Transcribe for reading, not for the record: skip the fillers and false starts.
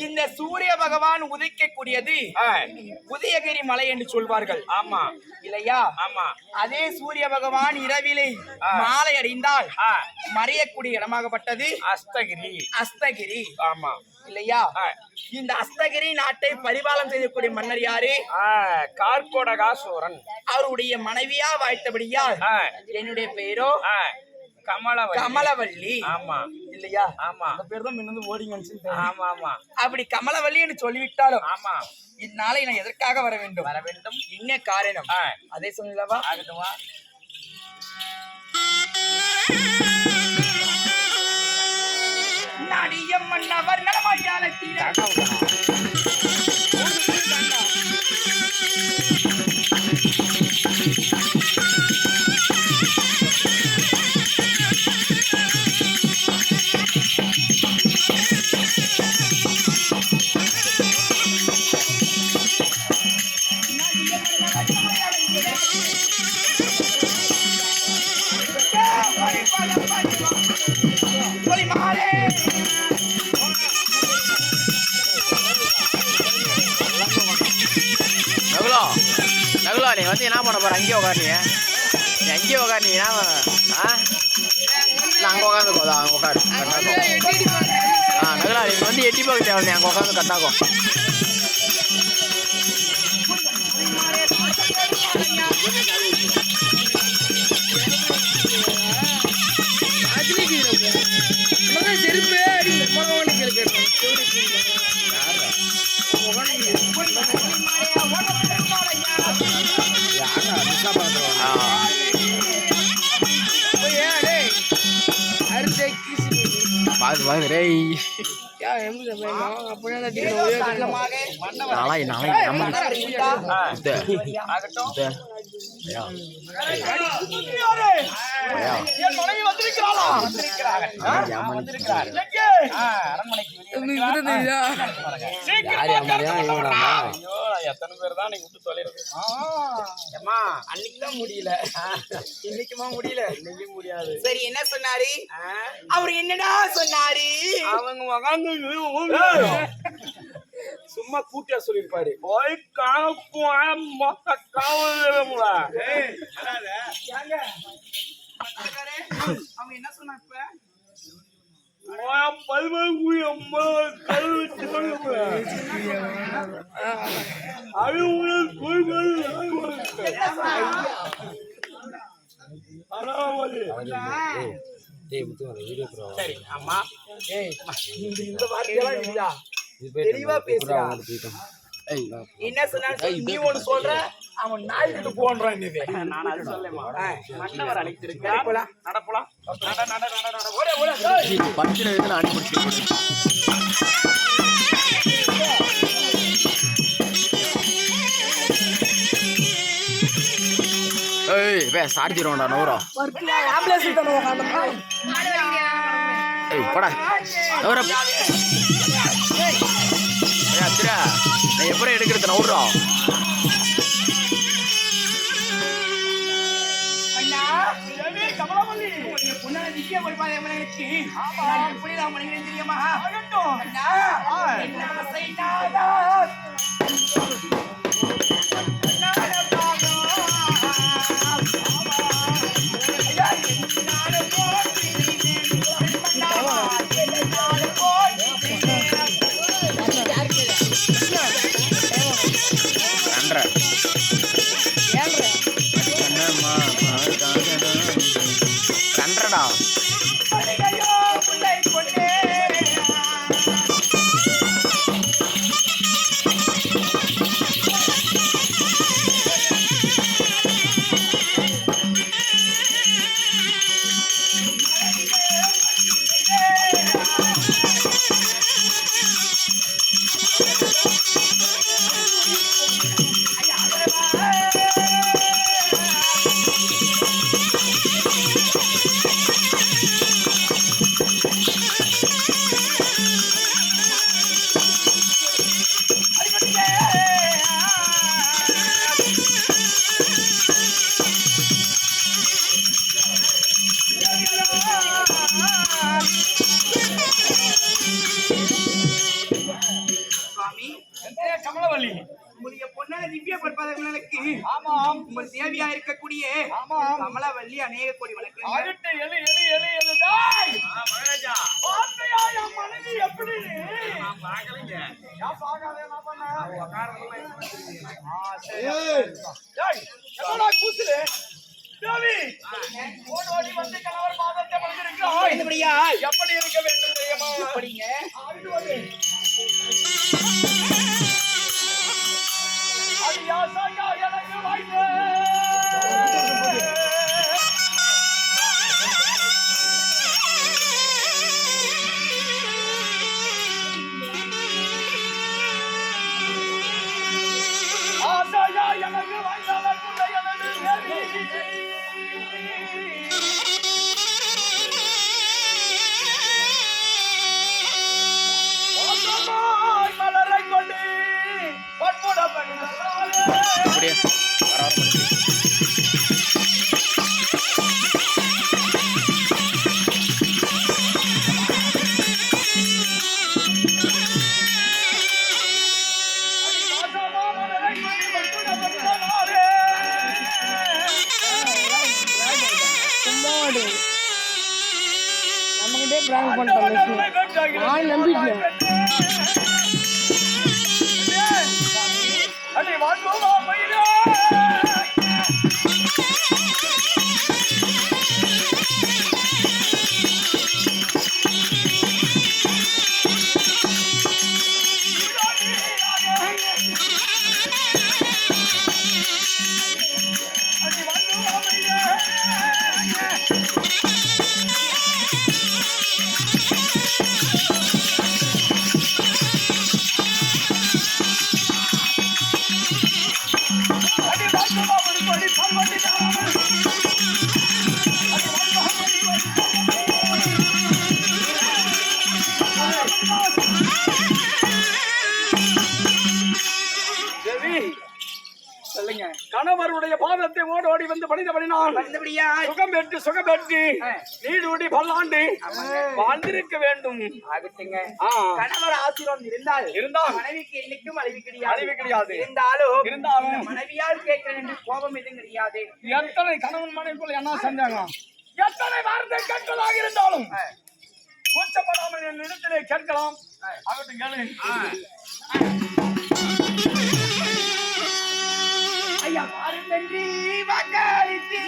இந்த சூரிய பகவான் உதிக்கக்கூடியது உதயகிரி மலை என்று சொல்வார்கள். ஆமா இல்லையா? ஆமா. அதே சூரிய பகவான் இரவிலே மாலை அடைந்தால் மறையக்கூடிய இடமாகப்பட்டது அஸ்தகிரி. அஸ்தகிரி. ஆமா இல்லையா? இந்த அஸ்தகிரி நாட்டை பரிபாலனம் செய்யக்கூடிய மன்னர் யாரு? கார்கோடகாசூரன். அவருடைய மனைவியா வாய்த்தபடியால் என்னுடைய பெயரோ கமலவல்லி. கமலவல்லி. ஆமா இல்லையா? ஆமா. அந்த பேர் தான் முன்ன ஓடிங்க. ஆமா ஆமா. அப்படி கமலவல்லி என்று சொல்லிவிட்டாலும் ஆமா இந்நாளை நான் எதற்காக வர வேண்டும்? வர வேண்டும். என்ன காரணம்? அதே சொன்னவா ஆகட்டுமா? நடியம் மன்னவர் நடமாட்டாளத்தில் நகுலா, நீ வந்து என்ன பண்ண போற? அங்கேயே உட்காருனீங்க, நீ அங்கேயே உட்காருனீங்க. இல்லை அங்கே உட்காந்துக்கோ, அங்கே உட்காரு. நகுலா, நீங்கள் வந்து எட்டி பார்க்க தேவை, அங்கே உட்காந்து கட்டாக்கும். பாது பாது ரே எத்தனை பேர் தான் நீங்க விட்டு தொலைறது? அன்னைக்குதான் முடியல, இன்னைக்குமா முடியல? இன்னைக்கும் முடியாது. சரி, என்ன சொன்னாரு அவரு? என்னடா சொன்னாரு? அவங்க உக்காந்து சும்மா கூட்டியா சொல்லிருப்பாரு. போய் காக்கும் மொத்த காவல். அவங்க என்ன சொன்னாங்க? சரி அம்மா, இந்த வார்த்தையெல்லாம் தெளிவா பேசுறா. என்ன சொன்னாரு? நீ ஒண்ணு சொல்ற, அவன் நாய்க்கு போன்றான். நான் அது சொல்லமா. மன்னவர் அழைத்திருக்கிறார். நடப்பலாம். சாடிச்சிருவோம்டா நூறா. போடா நான் எப்படி எடுக்கிறது நூறுரூவா? கன்றடா சுவாமி கமலவல்லி உங்களுடைய பொன்னான திவ்ய பற்பதங்களுக்கு ஆமாம் உங்கள் தேவியா இருக்கக்கூடிய ஆமாம் கமலவல்லி அநேக கோடி வழக்கு அகட்டு எழு எழு எழு எழு டாய் மகாராஜா பார்த்தையா என் மனைவி எப்படி பாக்கலங்க ஏன் பார்க்காத என்ன பண்ண டேய் என்னடா கூசுது தேவி ஓடி ஓடி வந்து கணவர் பாதத்தை படுத்திருக்கிறாய் என்னபடியா எப்படி இருக்க வேண்டும் தெரியுமா அப்படிங்க ஐயா சாயா எனக்கு வாய்ப்பு ஆசாயா எனக்கு வாய்ந்தாளர் குண்டை எனது தேவி மலரை கொண்டு பட்புட பண்ணுகிறாளே அப்படியே நம்மகிட்டே பிராங்க் பண்ணிட்டோம் நான் நம்பிட்டேன் அடி வாழ்வோமா பையனே அடி வாழ்வோமா பையனே சொல்லுங்க கணவருடைய பாதத்தை ஓடி ஓடி வந்து பணிந்தபடினால் வந்தபடியா சுகம் பெற்று நீடூடி பல்லாண்டு வாழ்ந்திருக்க வேண்டும். ஆகட்டுங்க ஆ. கணவர் ஆசீர்வாதம் இருந்தால் மனைவிக்கு என்னைக்கும் அழிவு அழிவு கிடையாது. இருந்தாலும் மனைவியால் கேட்கிறேன் என்று கோபம் எதுவும் கிடையாது. எத்தனை கணவன் மனைவிக்குள்ள என்ன செஞ்சாங்க, எத்தனை வார்த்தை கேட்கலாக இருந்தாலும் கூச்சப்படாமல் என் இடத்திலே கேட்கலாம். ஆகட்டும் கேளு. ஐயா பாருங்கன்றி வாக்களித்து